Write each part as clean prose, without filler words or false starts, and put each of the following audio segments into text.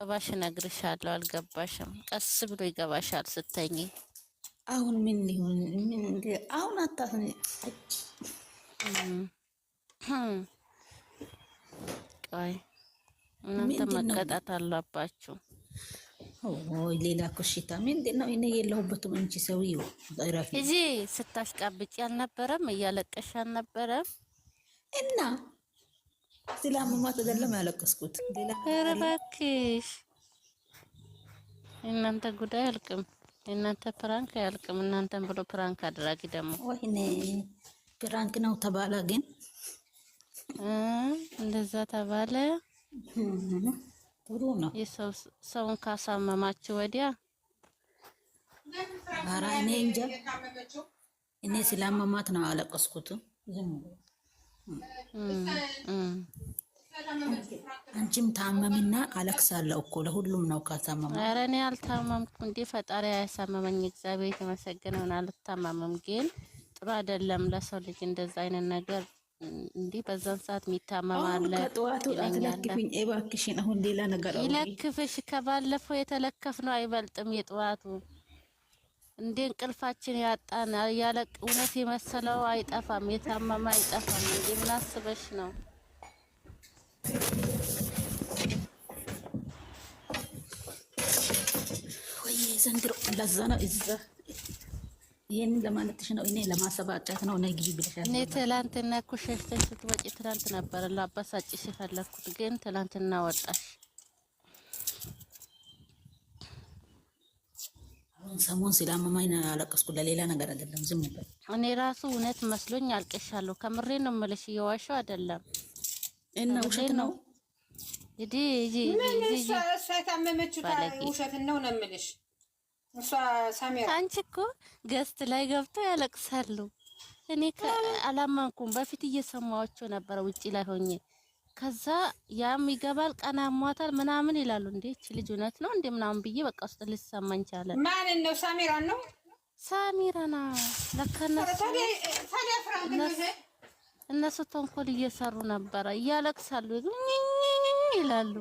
ገባሽ እነግርሻለሁ። አልገባሽም? ቀስ ብሎ ይገባሻል ስተኝ። አሁን ምን ሊሆን ምን አሁን አታስኒ ቆይ እናንተ መቀጣት አለባችሁ። ወይ ሌላ ኮሽታ ምንድን ነው? እኔ የለሁበትም። አንቺ ሰውዬው ራፊ እዚህ ስታሽቃብጪ አልነበረም? እያለቀሽ አልነበረም? እና ስላመማት አይደለም ያለቀስኩት። ሌላ ኧረ እባክሽ እናንተ ጉዳይ አልቅም። እናንተ ፕራንክ አያልቅም። እናንተን ብሎ ፕራንክ አድራጊ ደግሞ ወይኔ ፕራንክ ነው ተባለ። ግን እንደዛ ተባለ። ጥሩ ነው። ሰውን ካሳመማችሁ ወዲያ ኧረ እኔ እንጃ። እኔ ስላመማት ነው ያለቀስኩት። ዝም አንቺም ታመምና አለቅሳለሁ እኮ ለሁሉም ነው ካሳመማ። ኧረ እኔ አልታመምኩም እንዴ! ፈጣሪ ያሳመመኝ እግዚአብሔር የተመሰገነውን። አልታመምም፣ ግን ጥሩ አይደለም ለሰው ልጅ እንደዛ አይነት ነገር። እንዲህ በዛን ሰዓት የሚታመም አለ። ከጠዋቱ አትለክፍኝ እባክሽን። አሁን ሌላ ነገር ይለክፍሽ። ከባለፈው የተለከፍነው አይበልጥም የጠዋቱ። እንዴ እንቅልፋችን ያጣን ያለቅ እውነት የመሰለው አይጠፋም፣ የታመመ አይጠፋም። እንዴ ምን አስበሽ ነው? ወይ ዘንድሮ ለዛ ነው እዛ ይሄን ለማለትሽ ነው። እኔ ለማሰባጨት ነው። ነይ ግቢ ብለሻል። እኔ ትላንትና እኮ ሸሽተሽ ስትወጪ ትላንት ነበር ላባሳጭሽ የፈለኩት፣ ግን ትላንትና ወጣሽ። አሁን ሰሞን ስላመማኝ ነው ያለቀስኩት፣ ለሌላ ነገር አይደለም። ዝም በል። እኔ ራሱ እውነት መስሎኝ አልቅሻለሁ። ከምሬ ነው የምልሽ፣ እየዋሸሁ አይደለም። እና ውሸት ነው እዲ እሷ የታመመችው ውሸት ነው ነው የምልሽ። እሷ ሳሚራ አንቺ እኮ ገስት ላይ ገብተው ያለቅሳሉ። እኔ አላመንኩም። በፊት እየሰማኋቸው ነበረ ውጪ ላይ ሆኜ። ከዛ ያም ይገባል ቀና ሟታል ምናምን ይላሉ። እንዴ እቺ ልጅ እውነት ነው እንዴ ምናምን ብዬ በቃ ውስጥ ልሰማኝ ቻለ። ማን ነው? ሳሚራ ነው። ሳሚራና ለከነሱ እነሱ ተንኮል እየሰሩ ነበረ። እያለቅሳሉ ይላሉ።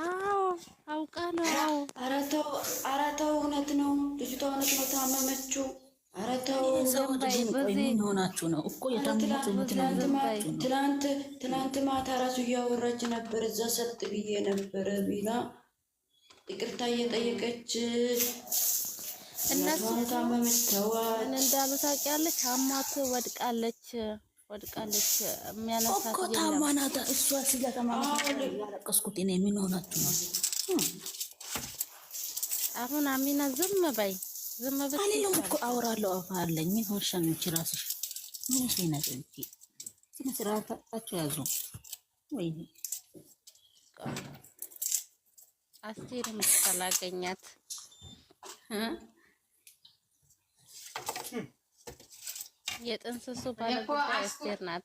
አዎ አውቃ ነው። ኧረ ተው እውነት ነው። ልጅቷ እውነት ነው ታመመችው። ኧረ ተው ምን ሆናችሁ ነው እኮ ትናንት ማታ ራሱ እያወራች ነበር። እዛ ሰጥ ብዬ ነበረ ቢላ ይቅርታ እየጠየቀች እነሱ ታመመች። ተዋት እንዳሉ ታውቂያለሽ። አማት ወድቃለች የሚያነሳት እኮ ታማናታ። እሷ ስለተማማት ያለቀስኩት እኔ። ምን ሆናችሁ ነው? አሁን አሚና ዝም በይ፣ ዝም በይ አለኝ እኮ አወራለሁ። አፋለኝ ምን ሆንሽ ነው? ራስሽ ምን እሺ ነገር እንጂ ስነ ስርዓታችሁ ያዙ። ወይ አስቴር ምትላገኛት የጥንስሱ ባለጉዳይ አስቴር ናት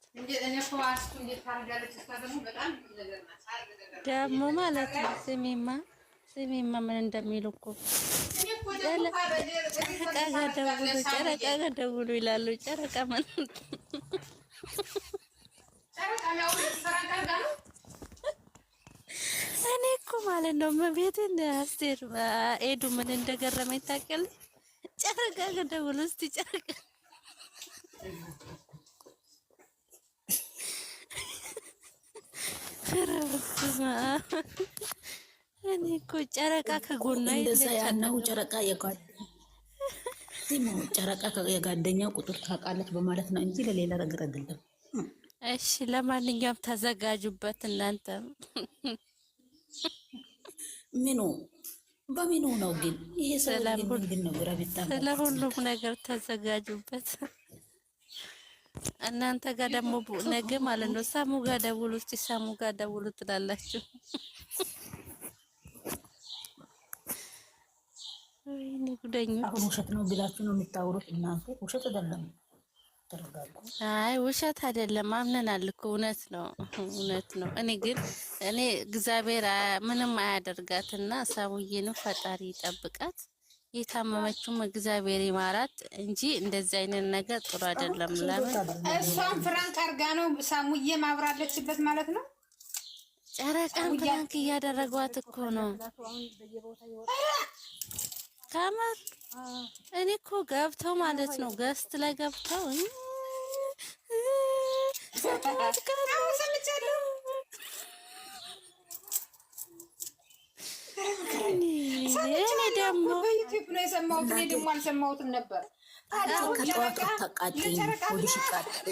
ደግሞ ማለት ነው። ስሚማ ምን እንደሚሉ እኮ ጨረቃ ጋር ደውሉ ይላሉ። ጨረቃ ምን እኔ እኮ ማለት ነው ቤትን አስቴር ኤዱ ምን እንደገረመኝ ታውቂያለሽ? ጨረቃ ጋር ደውሉ እስቲ ጨረቃ እኔ እኮ ጨረቃ ከጎና እንደዛ ያናው ጨረቃ የጓደኛው ቁጥር ታውቃለች በማለት ነው እንጂ ለሌላ ነገር አይደለም። እሺ ለማንኛውም ተዘጋጁበት እናንተ። በምኑ ነው ግን ይሄ ሰላም ምንድን ነው? ስለ ሁሉም ነገር ተዘጋጁበት እናንተ ጋር ደግሞ ነገ ማለት ነው ሳሙ ጋር ደውሉ። እስቲ ሳሙ ጋር ደውሉ ትላላችሁ። ወይኔ ጉደኞች። አሁን ውሸት ነው ብላችሁ ነው የምታወሩት እናንተ። ውሸት አይደለም። አይ ውሸት አይደለም፣ አምነናል እኮ እውነት ነው። እኔ እግዚአብሔር ምንም አያደርጋትና ሳሙዬንም ፈጣሪ ይጠብቃት። የታመመችውም እግዚአብሔር ይማራት እንጂ እንደዚህ አይነት ነገር ጥሩ አይደለም። ለምን እሷን ፍራንክ አርጋ ነው ሳሙዬ ማብራለችበት ማለት ነው። ጨረቃን ፍራንክ እያደረጓት እኮ ነው። ከመር እኔ እኮ ገብተው ማለት ነው ገስት ላይ ገብተው እኔ ደግሞ በዩቲዩብ ነው የሰማሁት። እኔ ደግሞ አልሰማሁትም ነበር። ከጠዋቱ ተቃጥኝ ሆድሽ ቃጠል።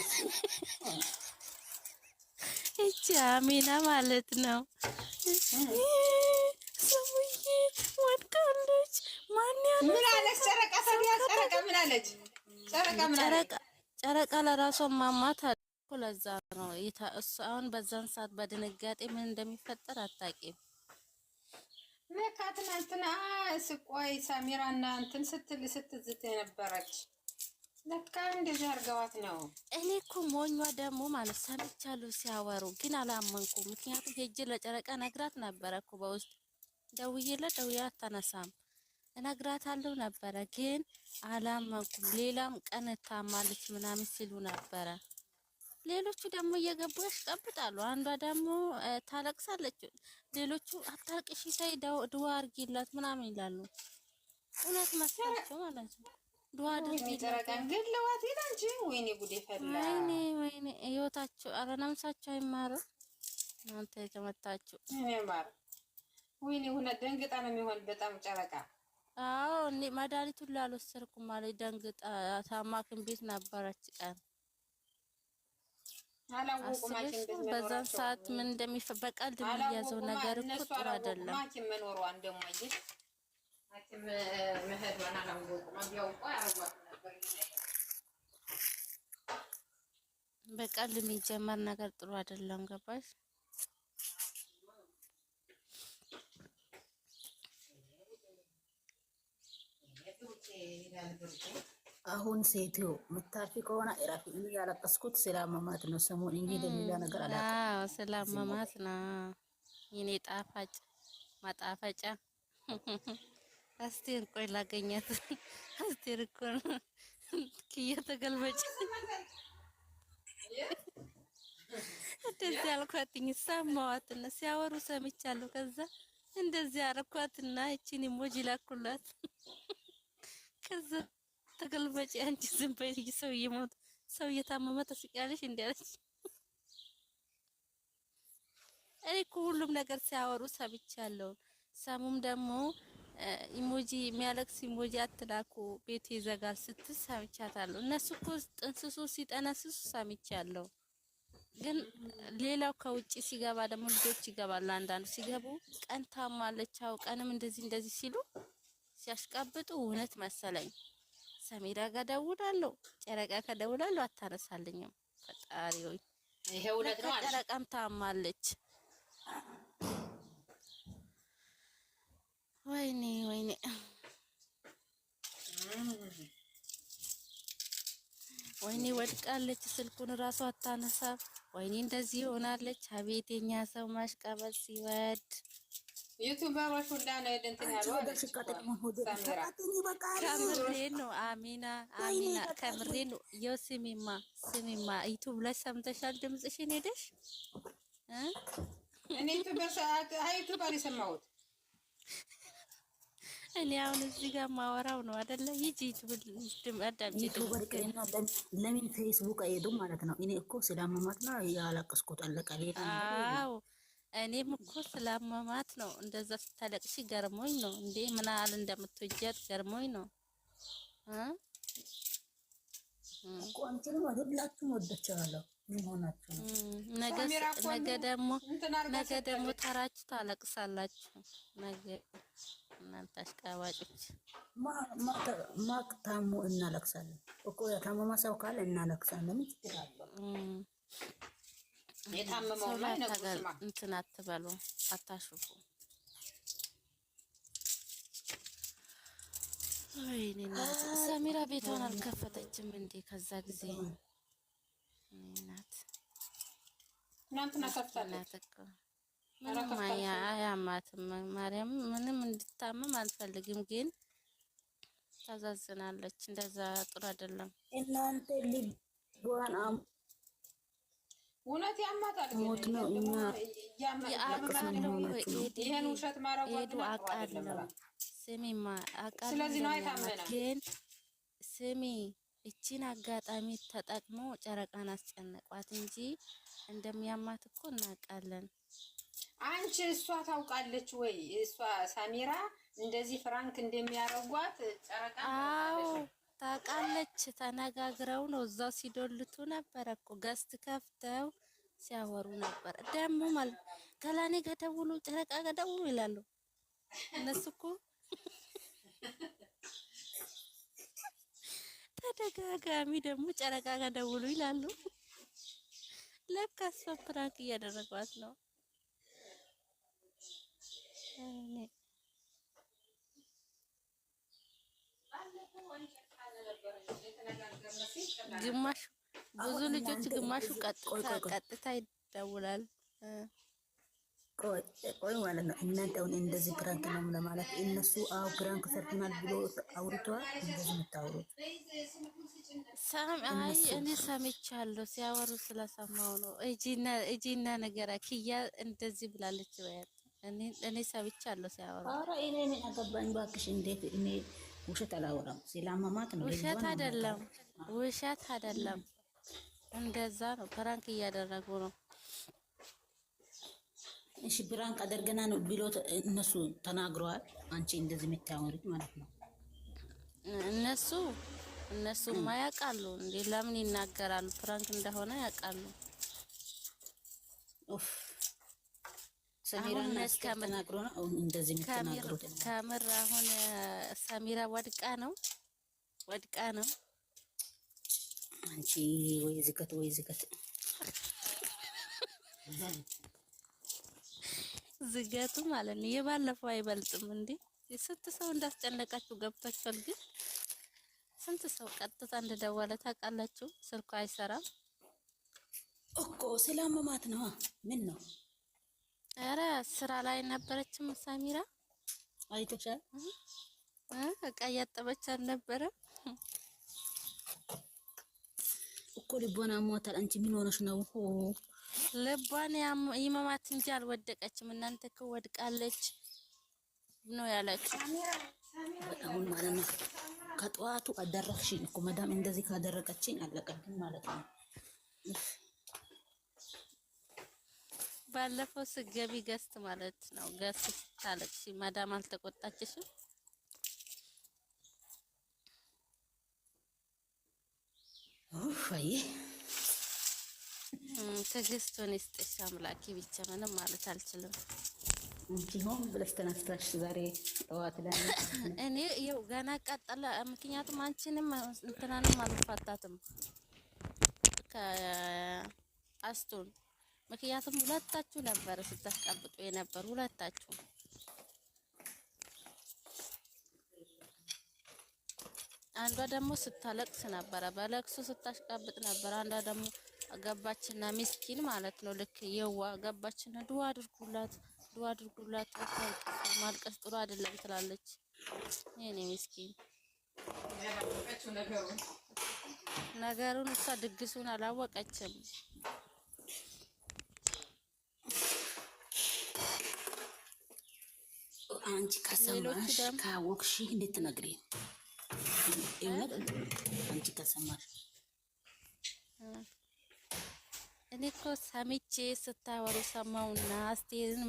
እቺ አሚና ማለት ነው። ሰሙዬ ወድቃለች። ማን ያለ ምን አለች? ጨረቃ ታዲያ ጨረቃ ምን አለች? ጨረቃ ምን አለች? ጨረቃ ለራሷ ማማት እኮ ለዛ ነው እሱ አሁን በዛን ሰዓት በድንጋጤ ምን እንደሚፈጠር አታውቂም። ለካ ትናንትና ስቆይ ሳሚራና እንትን ስትዝት የነበረች ለካ እንደዚህ አድርገዋት ነው። እኔ እኮ ሞኟ ደግሞ ማለት ሰምቻለሁ ሲያወሩ፣ ግን አላመንኩም። ምክንያቱም ሄጄ ለጨረቃ ነግራት ነበረ እኮ በውስጥ ደውዬላት አታነሳም። እነግራታለሁ ነበረ ግን አላመንኩም። ሌላም ቀን ታማለች ምናምን ሲሉ ነበረ። ሌሎቹ ደግሞ እየገቡ ያሽቀብጣሉ። አንዷ ደግሞ ታለቅሳለች። ሌሎቹ አታልቅሽ ተይ ድዋ አድርጊላት ምናምን ይላሉ። እውነት መስላቸው ማለት ነው። ድዋ አድርጊላት ግን ለዋት ይላንቺ። ወይኔ ጉዴ ፈላ። ወይኔ ህይወታቸው ኧረ ነፍሳቸው አይማርም። እናንተ የተመታችሁ አይማር። ወይኔ ሆነ ደንግጣ ነው የሚሆን በጣም ጨረቃ። አዎ እኔ መድኃኒቱን ላልወሰድኩም ማለት ደንግጣ ታማክም ቤት ነበረች ቀን በዛን ሰዓት ምን እንደሚፈበቃል የሚያዘው ነገር እኮ ጥሩ አይደለም። ሐኪም መኖሯን ደግሞ አየሽ ሐኪም መሄዷን አላወቁም። ቢያውቁ አያውቁም ነበር። በቃል የሚጀመር ነገር ጥሩ አይደለም። ገባሽ? አሁን ሴትዮ ምታርፊ ከሆነ እራፊ። እኔ ያለቀስኩት ስላመማት ነው ሰሞኑን እንጂ ለሌላ ነገር አላውቅም። አዎ ስላመማት ነው የኔ ጣፋጭ ማጣፈጫ። አስቴር ቆይ ላገኛት። አስቴር እኮ ነው ኪያ ተገልበጭ እንደዚህ አልኳትኝ። ሰማዋትና ሲያወሩ ሰምቻለሁ። ከዛ እንደዚህ አረኳትና እቺን ኢሞጂ ላኩላት። ከዛ ተገልበጭ አንቺ ዝም በይ ሰው እየሞተ ሰው እየታመመ ተስቂያለሽ እንዲያለች። እኔ እኮ ሁሉም ነገር ሲያወሩ ሰምቻለሁ። ሰሙም ደግሞ ኢሞጂ የሚያለቅስ ኢሞጂ አትላኩ ቤት ይዘጋል ስትል ሰምቻታለሁ። እነሱ እኮ ጥንስሱ ሲጠነስሱ ሰምቻለሁ። ግን ሌላው ከውጪ ሲገባ ደግሞ ልጆች ይገባሉ። አንዳንዱ ሲገቡ ቀን ታማለች አው ቀንም እንደዚህ ሲሉ ሲያሽቃብጡ እውነት መሰለኝ። ሰሚራ ጋር ደውላለሁ፣ ጨረቃ ከደውላለሁ አታነሳልኝም። ፈጣሪ ሆይ ይሄ እውነት ነው። ጨረቃም ታማለች። ወይኔ ወይኔ ወድቃለች። ስልኩን ራሱ አታነሳም። ወይኔ እንደዚህ ሆናለች። አቤት የኛ ሰው ማሽቃበጥ ሲወድ ዩቲዩበሮች ሁላ ነው እንትን ያለው ከምሬን ነው። አሚና ከምሬን ነው። ይኸው ስሚማ ዩቲዩብ ላይ ሰምተሻል? ድምፅሽን ሄደሽ እኔ ዩቲዩብ አልሰማሁት። እኔ አሁን እዚህ ጋር ማወራው ነው አይደለ? ለምን ፌስቡክ አይሄዱም ማለት ነው? እኔ እኮ ስላመማት ነው ያለቀስኩት። አለቀ። አዎ እኔም እኮ ስላመማት ነው እንደዛ ስታለቅሽ ገርሞኝ ነው። እንዴ ምን ያህል እንደምትወጃት ገርሞኝ ነው። እኮ አንቺንም አይደላችሁም ወደቻለሁ። ምን ሆናችሁ ነው? ነገ ደግሞ ተራችሁ ታለቅሳላችሁ። ነገ እናንተ አሽቃባጮች ታሞ እናለቅሳለን እኮ። የታመማ ሰው ካለ እናለቅሳለን። ምን ችግር አለው? የታመመው ላይ ነው እንትን አትበሉ፣ አታሽፉ። ወይኔ ሰሚራ ቤቷን አልከፈተችም እንዴ? ከዛ ጊዜ እናት እናንተና ከፍታለች። ምንም አያማትም። ማርያም ምንም እንድታመም አልፈልግም፣ ግን ታዛዝናለች። እንደዛ ጥሩ አይደለም። እናንተ ልቧን እውነት ያማታል። ሞት ነው። እኛ ይሄን ውሸት ማረጓት ሄዱ አውቃለሁ። ስሚማ አውቃለሁ። ስለዚህ ነው አይታመና ግን ስሚ እቺን አጋጣሚ ተጠቅሞ ጨረቃን አስጨነቋት እንጂ እንደሚያማት እኮ እናውቃለን። አንቺ እሷ ታውቃለች ወይ? እሷ ሳሚራ እንደዚህ ፍራንክ እንደሚያረጓት ጨረቃ ታውቃለች። ተነጋግረው ነው እዛው ሲዶልቱ ነበር እኮ ገስት ከፍተው ሲያወሩ ነበር። ደግሞ ማለት ከላኔ ጋር ደውሉ፣ ጨረቃ ጋር ደውሉ ይላሉ እነሱ እኮ ተደጋጋሚ ደግሞ ጨረቃ ጋር ደውሉ ይላሉ። ለካ እሷ ፕራንክ እያደረጓት ነው። ግማሹ ብዙ ልጆች ግማሹ ቀጥታ ይደውላል። ቆይ ማለት ነው። እናንተ አሁን እንደዚህ ፕራንክ ነው ለማለት እነሱ ፕራንክ ሰርተናል ብሎ አውርተዋል። እንደዚህ የምታወሩት አይ እኔ ሰምቻለሁ ሲያወሩ ስለሰማው ነው። እጂና ነገራ ኪያ እንደዚህ ብላለች በያት እኔ ሰምቻለሁ ሲያወሩ። ኧረ እኔ ምን አገባኝ እባክሽ። እንዴት እኔ ውሸት አላወራም። ስላመማት ነው። ውሸት አይደለም። እንደዛ ነው። ፕራንክ እያደረጉ ነው። እሺ ፕራንክ አደርገና ነው ብሎ እነሱ ተናግረዋል። አንቺ እንደዚህ የምታወሩት ማለት ነው። እነሱማ ያውቃሉ እንዴ? ለምን ይናገራሉ? ፕራንክ እንደሆነ ያውቃሉ። ኡፍ ሰሚራና ተናግሮ ነው አሁን እንደዚህ የምትናገሩት። ከምር አሁን ሰሚራ ወድቃ ነው። አንቺ ወይ ዝከት ዝገቱ ማለት ነው። የባለፈው አይበልጥም እንዴ? ስንት ሰው እንዳስጨነቃችሁ ገብታችኋል። ግን ስንት ሰው ቀጥታ እንደደወለ ታውቃላችሁ? ስልኩ አይሰራም እኮ ስላመማት ነው። ምን ነው? ኧረ ስራ ላይ ነበረችም ሳሚራ። አይተሻል? እቃ እያጠበች አልነበረም እኮ ልቧን አሟታል። አንቺ ምን ሆነሽ ነው? ልቧን ይመማት እንጂ አልወደቀችም። እናንተ እኮ ወድቃለች ነው ያለችው። አሁን ማለት ነው ከጠዋቱ አደረግሽኝ እኮ መዳም እንደዚህ ካደረቀችኝ አለቀብኝ ማለት ነው። ባለፈው ስገቢ ገስት ማለት ነው ገስት ስታለቅሽ መዳም አልተቆጣችሽም? አይ ትዕግስቱን ይስጥሽ አምላኬ። ብቻ ምንም ማለት አልችልም። እንጂ ሆን ብለሽ ተነስተሽ ዛሬ ጠዋት ላይ እኔ ይኸው ገና ቀጠለ። ምክንያቱም አንቺንም እንትናንም አልፋታትም ከአስቱን። ምክንያቱም ሁለታችሁ ነበር ስታስቀብጡ የነበር ሁለታችሁ። አንዷ ደግሞ ስታለቅስ ነበረ፣ በለቅሱ ስታሽቃብጥ ነበር። አንዷ ደግሞ ገባችና ምስኪን ማለት ነው ልክ የዋ ገባችና ዱአ አድርጉላት ማልቀስ ጥሩ አይደለም ትላለች። የኔ ምስኪን ነገሩን እሷ ድግሱን አላወቀችም። አንቺ ከሰማሽ ካወቅሽ እንዴት ትነግሪ? አንቺ ከሰማሽ እኔ እኮ ሰምቼ ስታወሩ ሰማውና አስቴርን